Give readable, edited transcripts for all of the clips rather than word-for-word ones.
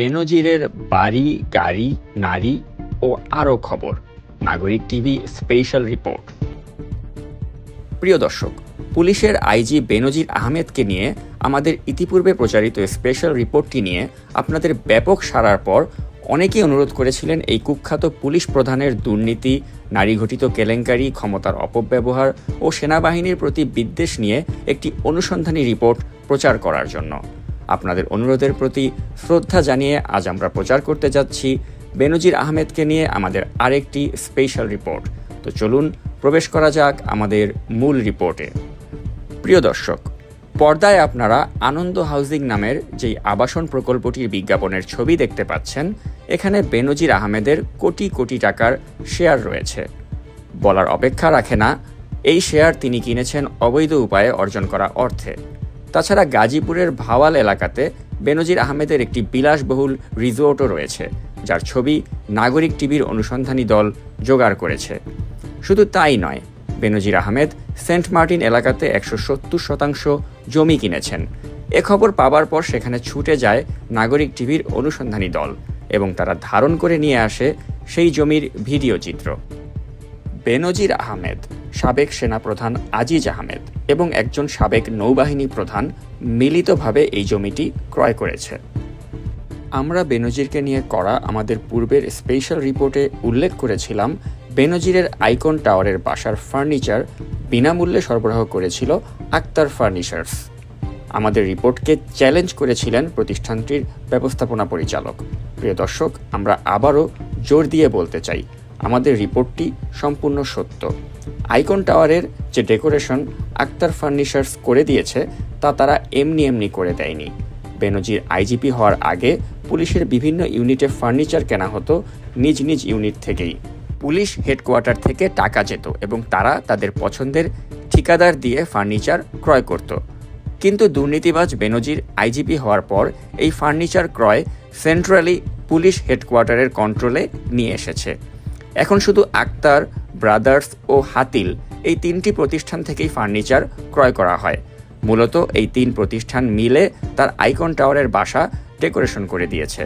বেনজিরের বাড়ি, গাড়ি, নারী ও আরও খবর। নাগরিক টিভি স্পেশাল রিপোর্ট। প্রিয় দর্শক, পুলিশের আইজি বেনজির আহমেদকে নিয়ে আমাদের ইতিপূর্বে প্রচারিত স্পেশাল রিপোর্টটি নিয়ে আপনাদের ব্যাপক সাড়ার পর অনেকেই অনুরোধ করেছিলেন এই কুখ্যাত পুলিশ প্রধানের দুর্নীতি, নারীঘটিত কেলেঙ্কারি, ক্ষমতার অপব্যবহার ও সেনাবাহিনীর প্রতি বিদ্বেষ নিয়ে একটি অনুসন্ধানী রিপোর্ট প্রচার করার জন্য। আপনাদের অনুরোধের প্রতি শ্রদ্ধা জানিয়ে আজ আমরা প্রচার করতে যাচ্ছি বেনজির আহমেদকে নিয়ে আমাদের আরেকটি স্পেশাল রিপোর্ট। তো চলুন প্রবেশ করা যাক আমাদের মূল রিপোর্টে। প্রিয় দর্শক, পর্দায় আপনারা আনন্দ হাউজিং নামের যেই আবাসন প্রকল্পটির বিজ্ঞাপনের ছবি দেখতে পাচ্ছেন, এখানে বেনজির আহমেদের কোটি কোটি টাকার শেয়ার রয়েছে। বলার অপেক্ষা রাখে না, এই শেয়ার তিনি কিনেছেন অবৈধ উপায়ে অর্জন করা অর্থে। তাছাড়া গাজীপুরের ভাওয়াল এলাকাতে বেনজির আহমেদের একটি বিলাসবহুল রিসোর্টও রয়েছে, যার ছবি নাগরিক টিভির অনুসন্ধানী দল জোগাড় করেছে। শুধু তাই নয়, বেনজির আহমেদ সেন্ট মার্টিন এলাকাতে 170% জমি কিনেছেন। এ খবর পাবার পর সেখানে ছুটে যায় নাগরিক টিভির অনুসন্ধানী দল এবং তারা ধারণ করে নিয়ে আসে সেই জমির ভিডিও চিত্র। বেনজির আহমেদ, সাবেক সেনাপ্রধান আজিজ আহমেদ এবং একজন সাবেক নৌবাহিনী প্রধান মিলিতভাবে এই জমিটি ক্রয় করেছে। আমরা বেনজিরকে নিয়ে করা আমাদের পূর্বের স্পেশাল রিপোর্টে উল্লেখ করেছিলাম, বেনজিরের আইকন টাওয়ারের বাসার ফার্নিচার বিনামূল্যে সরবরাহ করেছিল আক্তার ফার্নিচার্স। আমাদের রিপোর্টকে চ্যালেঞ্জ করেছিলেন প্রতিষ্ঠানটির ব্যবস্থাপনা পরিচালক। প্রিয় দর্শক, আমরা আবারও জোর দিয়ে বলতে চাই, আমাদের রিপোর্টটি সম্পূর্ণ সত্য। আইকন টাওয়ারের যে ডেকোরেশন আক্তার ফার্নিচার্স করে দিয়েছে তা তারা এমনি করে দেয়নি। বেনজির আইজিপি হওয়ার আগে পুলিশের বিভিন্ন ইউনিটে ফার্নিচার কেনা হতো নিজ নিজ ইউনিট থেকেই। পুলিশ হেডকোয়ার্টার থেকে টাকা যেত এবং তারা তাদের পছন্দের ঠিকাদার দিয়ে ফার্নিচার ক্রয় করত। কিন্তু দুর্নীতিবাজ বেনজির আইজিপি হওয়ার পর এই ফার্নিচার ক্রয় সেন্ট্রালি পুলিশ হেডকোয়ার্টারের কন্ট্রোলে নিয়ে এসেছে। এখন শুধু আক্তার, ব্রাদার্স ও হাতিল এই তিনটি প্রতিষ্ঠান থেকেই ফার্নিচার ক্রয় করা হয়। মূলত এই তিন প্রতিষ্ঠান মিলে তার আইকন টাওয়ারের বাসা ডেকোরেশন করে দিয়েছে।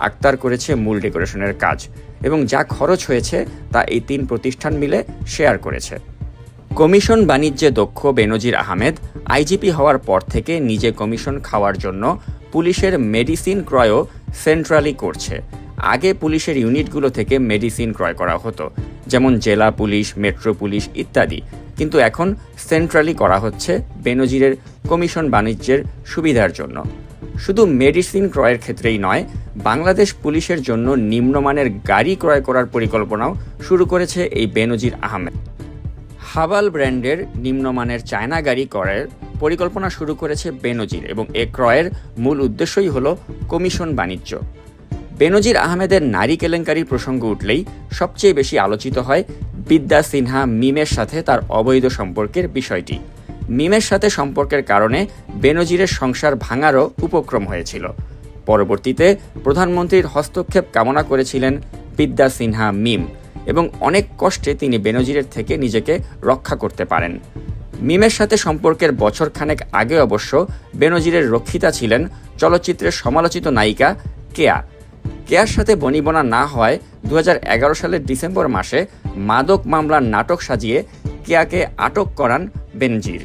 আক্তার করেছে মূল ডেকোরেশনের কাজ এবং যা খরচ হয়েছে তা এই তিন প্রতিষ্ঠান মিলে শেয়ার করেছে। কমিশন বাণিজ্যে দক্ষ বেনজির আহমেদ আইজিপি হওয়ার পর থেকে নিজে কমিশন খাওয়ার জন্য পুলিশের মেডিসিন ক্রয়ও সেন্ট্রালি করছে। আগে পুলিশের ইউনিটগুলো থেকে মেডিসিন ক্রয় করা হতো, যেমন জেলা পুলিশ, মেট্রো পুলিশ ইত্যাদি, কিন্তু এখন সেন্ট্রালি করা হচ্ছে বেনজিরের কমিশন বাণিজ্যের সুবিধার জন্য। শুধু মেডিসিন ক্রয়ের ক্ষেত্রেই নয়, বাংলাদেশ পুলিশের জন্য নিম্নমানের গাড়ি ক্রয় করার পরিকল্পনাও শুরু করেছে এই বেনজির আহমেদ। হাভাল ব্র্যান্ডের নিম্নমানের চায়না গাড়ি ক্রয়ের পরিকল্পনা শুরু করেছে বেনজির এবং এ ক্রয়ের মূল উদ্দেশ্যই হল কমিশন বাণিজ্য। বেনজির আহমেদের নারী কেলেঙ্কারির প্রসঙ্গ উঠলেই সবচেয়ে বেশি আলোচিত হয় বিদ্যা সিনহা মিমের সাথে তার অবৈধ সম্পর্কের বিষয়টি। মিমের সাথে সম্পর্কের কারণে বেনজিরের সংসার ভাঙারও উপক্রম হয়েছিল। পরবর্তীতে প্রধানমন্ত্রীর হস্তক্ষেপ কামনা করেছিলেন বিদ্যা সিনহা মিম এবং অনেক কষ্টে তিনি বেনজিরের থেকে নিজেকে রক্ষা করতে পারেন। মিমের সাথে সম্পর্কের বছরখানেক আগে অবশ্য বেনজিরের রক্ষিতা ছিলেন চলচ্চিত্রের সমালোচিত নায়িকা কেয়া। কেয়ার সাথে বনিবনা না হওয়ায় 2011 সালের ডিসেম্বর মাসে মাদক মামলার নাটক সাজিয়ে কেয়াকে আটক করান বেনজির।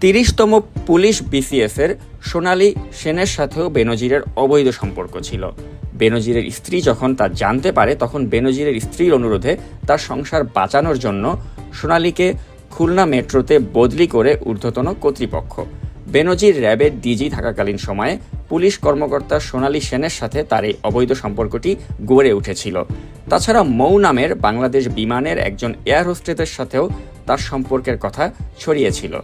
30তম পুলিশ বিসিএসের সোনালী সেনের সাথেও বেনজিরের অবৈধ সম্পর্ক ছিল। বেনজিরের স্ত্রী যখন তা জানতে পারে, তখন বেনজিরের স্ত্রীর অনুরোধে তার সংসার বাঁচানোর জন্য সোনালীকে খুলনা মেট্রোতে বদলি করে ঊর্ধ্বতন কর্তৃপক্ষ। বেনজির র্যাবের ডিজি থাকাকালীন সময়ে পুলিশ কর্মকর্তা সোনালী সেনের সাথে তার এই অবৈধ সম্পর্কটি গড়ে উঠেছিল। তাছাড়া মৌ নামের বাংলাদেশ বিমানের একজন এয়ার হোস্টেসের সাথেও তার সম্পর্কের কথা ছড়িয়েছিল।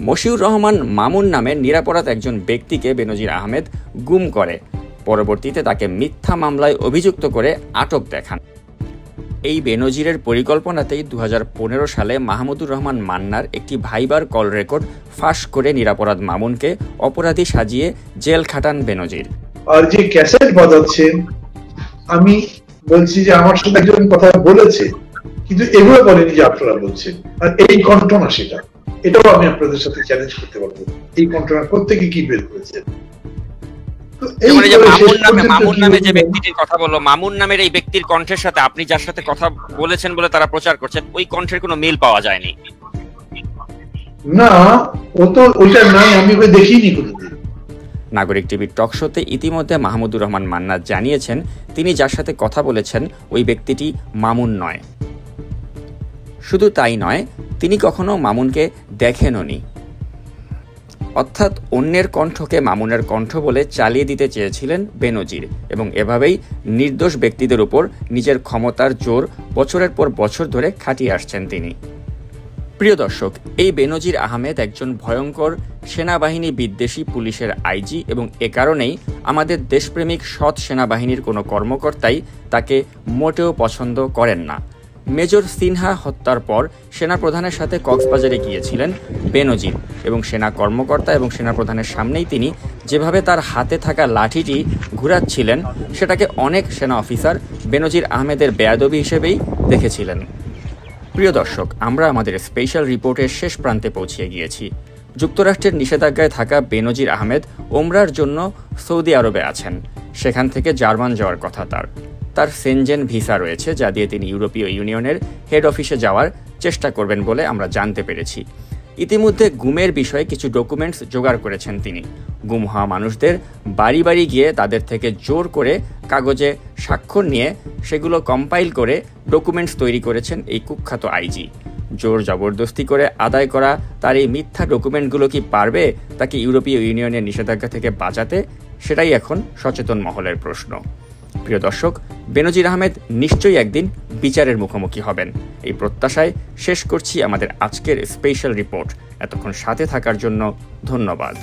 মশিউর রহমান মামুন নামের নিরাপরাধ একজন ব্যক্তিকে বেনজির আহমেদ গুম করে। পরবর্তীতে তাকে মিথ্যা মামলায় অভিযুক্ত করে আটক দেখান। এই বেনজিরের পরিকল্পনাতেই 2015 সালে মাহমুদুর রহমান মান্নার একটি ভাইবার কল রেকর্ড ফাঁস করে নিরাপরাধ মামুনকে অপরাধী সাজিয়ে জেল খাটান বেনজির। আর যে ক্যাসেট বাজাচ্ছে, আমি বলছি যে আমার সাথে একজন কথা বলেছে, কিন্তু এগুলো বলেনি যে আপনারা বলছেন, আর এই ঘটনা এটাও আমি আপনাদের সাথে চ্যালেঞ্জ করতে পারবো। এই ঘটনা প্রত্যেকে কি বের করেছে। মামুন নামে যে ব্যক্তিটির কথা বললো, মামুন নামের এই ব্যক্তির কণ্ঠের সাথে আপনি যার সাথে কথা বলেছেন বলে তারা প্রচার করছেন, ওই কণ্ঠের কোনো মিল পাওয়া যায়নি। না, ও তো ওইটা নাই, আমি ওই দেখিনি কোনোদিন। নাগরিক টিভির টক শোতে ইতিমধ্যে মাহমুদুর রহমান মান্নান জানিয়েছেন তিনি যার সাথে কথা বলেছেন ওই ব্যক্তিটি মামুন নয়। শুধু তাই নয়, তিনি কখনো মামুনকে দেখেননি। অর্থাৎ অন্যের কণ্ঠকে মামুনের কণ্ঠ বলে চালিয়ে দিতে চেয়েছিলেন বেনজির এবং এভাবেই নির্দোষ ব্যক্তিদের উপর নিজের ক্ষমতার জোর বছরের পর বছর ধরে খাটিয়ে আসছেন তিনি। প্রিয় দর্শক, এই বেনজির আহমেদ একজন ভয়ঙ্কর সেনাবাহিনী বিদ্বেষী পুলিশের আইজি এবং এ কারণেই আমাদের দেশপ্রেমিক সৎ সেনাবাহিনীর কোনো কর্মকর্তাই তাকে মোটেও পছন্দ করেন না। মেজর সিনহা হত্যার পর সেনাপ্রধানের সাথে কক্সবাজারে গিয়েছিলেন বেনজির এবং সেনা কর্মকর্তা এবং সেনাপ্রধানের সামনেই তিনি যেভাবে তার হাতে থাকা লাঠিটি ঘুরাচ্ছিলেন সেটাকে অনেক সেনা অফিসার বেনজির আহমেদের বেয়াদবি হিসেবেই দেখেছিলেন। প্রিয় দর্শক, আমরা আমাদের স্পেশাল রিপোর্টের শেষ প্রান্তে পৌঁছে গিয়েছি। যুক্তরাষ্ট্রের নিষেধাজ্ঞায় থাকা বেনজির আহমেদ ওমরার জন্য সৌদি আরবে আছেন। সেখান থেকে জার্মান যাওয়ার কথা তার সেনজেন ভিসা রয়েছে, যা দিয়ে তিনি ইউরোপীয় ইউনিয়নের হেড অফিসে যাওয়ার চেষ্টা করবেন বলে আমরা জানতে পেরেছি। ইতিমধ্যে গুমের বিষয়ে কিছু ডকুমেন্টস জোগাড় করেছেন তিনি। গুম হওয়া মানুষদের বাড়ি বাড়ি গিয়ে তাদের থেকে জোর করে কাগজে স্বাক্ষর নিয়ে সেগুলো কম্পাইল করে ডকুমেন্টস তৈরি করেছেন এই কুখ্যাত আইজি। জোর জবরদস্তি করে আদায় করা তার এই মিথ্যা ডকুমেন্টগুলো কি পারবে তাকে ইউরোপীয় ইউনিয়নের নিষেধাজ্ঞা থেকে বাঁচাতে? সেটাই এখন সচেতন মহলের প্রশ্ন। প্রিয় দর্শক, বেনজির আহমেদ নিশ্চয়ই একদিন বিচারের মুখোমুখি হবেন, এই প্রত্যাশায় শেষ করছি আমাদের আজকের স্পেশাল রিপোর্ট। এতক্ষণ সাথে থাকার জন্য ধন্যবাদ।